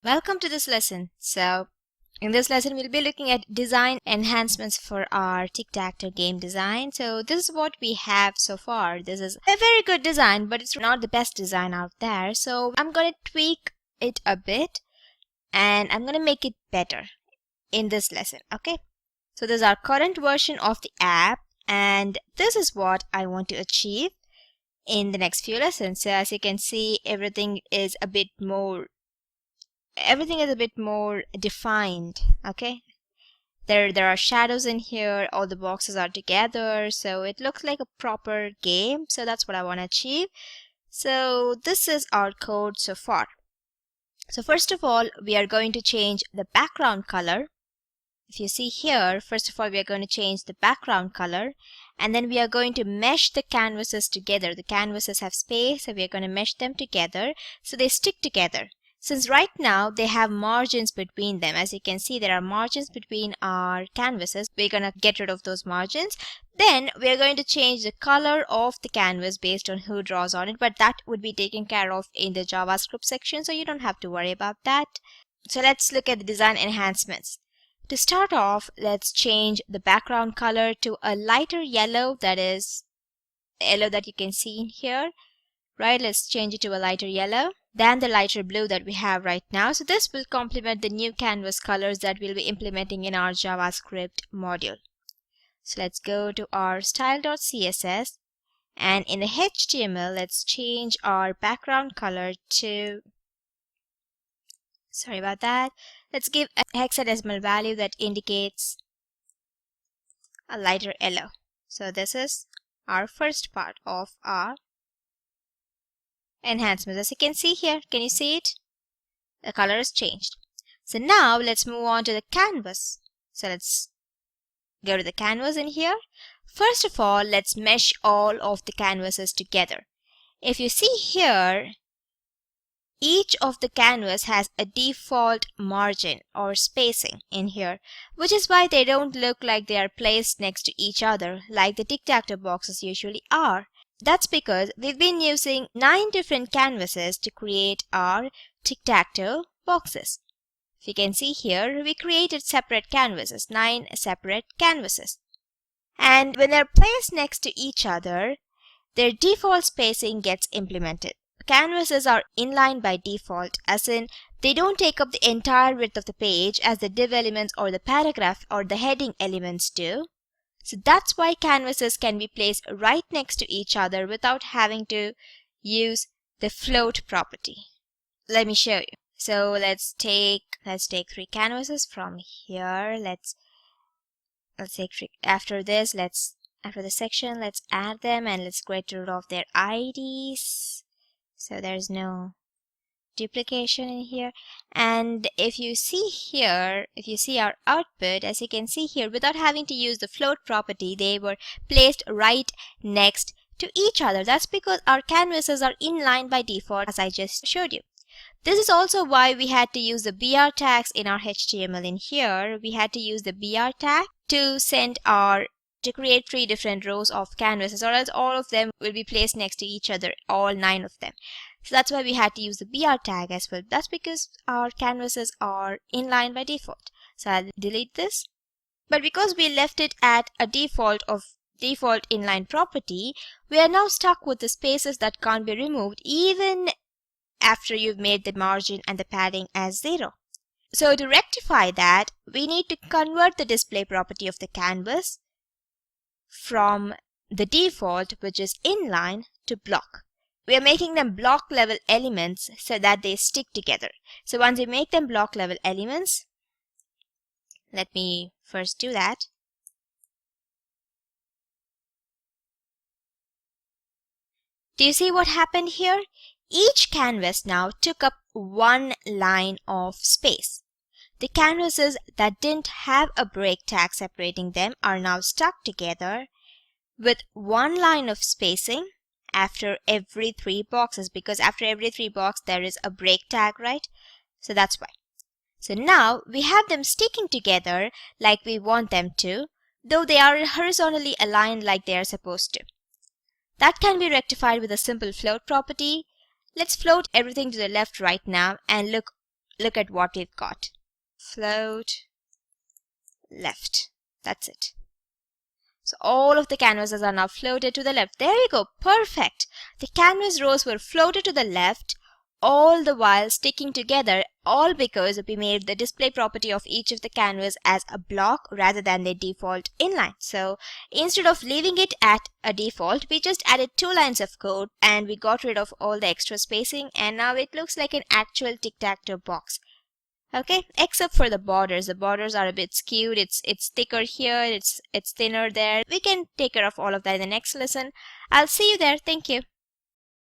Welcome to this lesson. In this lesson, we'll be looking at design enhancements for our tic-tac-toe game design. So this is what we have so far. This is a very good design, but it's not the best design out there. So I'm going to tweak it a bit and I'm going to make it better in this lesson. Okay. So this is our current version of the app and this is what I want to achieve in the next few lessons. So as you can see, everything is a bit more defined. Okay, there are shadows in here, all the boxes are together, so it looks like a proper game. So that's what I want to achieve. So this is our code so far. So first of all, we are going to change the background color. If you see here, first of all, we are going to change the background color, and then we are going to mesh the canvases together. The canvases have space, so we are going to mesh them together so they stick together. Since right now they have margins between them, as you can see, there are margins between our canvases. We're going to get rid of those margins. Then we are going to change the color of the canvas based on who draws on it, but that would be taken care of in the JavaScript section, so you don't have to worry about that. So let's look at the design enhancements. To start off, let's change the background color to a lighter yellow, that is the yellow that you can see in here. Right, let's change it to a lighter yellow than the lighter blue that we have right now. So this will complement the new canvas colors that we'll be implementing in our JavaScript module. So let's go to our style.css, and in the HTML, let's change our background color to, sorry about that, let's give a hexadecimal value that indicates a lighter yellow. So this is our first part of our enhancements. As you can see here, can you see it? The color is changed. So now let's move on to the canvas. So let's go to the canvas in here. First of all, let's mesh all of the canvases together. If you see here, each of the canvas has a default margin or spacing in here, which is why they don't look like they are placed next to each other like the tic-tac-toe boxes usually are. That's because we've been using 9 different canvases to create our tic-tac-toe boxes. If you can see here, we created separate canvases, 9 separate canvases. And when they're placed next to each other, their default spacing gets implemented. Canvases are inline by default, as in they don't take up the entire width of the page as the div elements or the paragraph or the heading elements do. So that's why canvases can be placed right next to each other without having to use the float property. Let me show you. So let's take 3 canvases from here. Let's take 3. After the section, let's add them and let's get rid of their IDs. So there's no duplication in here. And if you see here, if you see our output, as you can see here, without having to use the float property, they were placed right next to each other. That's because our canvases are inline by default, as I just showed you. This is also why we had to use the BR tags in our HTML in here. We had to use the BR tag to create 3 different rows of canvases, or else all of them will be placed next to each other, all 9 of them. So that's why we had to use the BR tag as well. That's because our canvases are inline by default. So I'll delete this. But because we left it at a default inline property, we are now stuck with the spaces that can't be removed even after you've made the margin and the padding as 0. So to rectify that, we need to convert the display property of the canvas from the default, which is inline, to block. We are making them block level elements so that they stick together. So once we make them block level elements, let me first do that. Do you see what happened here? Each canvas now took up 1 line of space. The canvases that didn't have a break tag separating them are now stuck together with 1 line of spacing after every 3 boxes, because after every 3 boxes there is a break tag, right? So that's why. So now we have them sticking together like we want them to, though they are horizontally aligned like they are supposed to. That can be rectified with a simple float property. Let's float everything to the left right now and look look at what we've got. Float left. That's it. So all of the canvases are now floated to the left. There you go. Perfect. The canvas rows were floated to the left, all the while sticking together, all because we made the display property of each of the canvas as a block rather than the default inline. So instead of leaving it at a default, we just added 2 lines of code and we got rid of all the extra spacing, and now it looks like an actual tic-tac-toe box. Okay, except for the borders. The borders are a bit skewed. It's thicker here, it's thinner there. We can take care of all of that in the next lesson. I'll see you there. Thank you.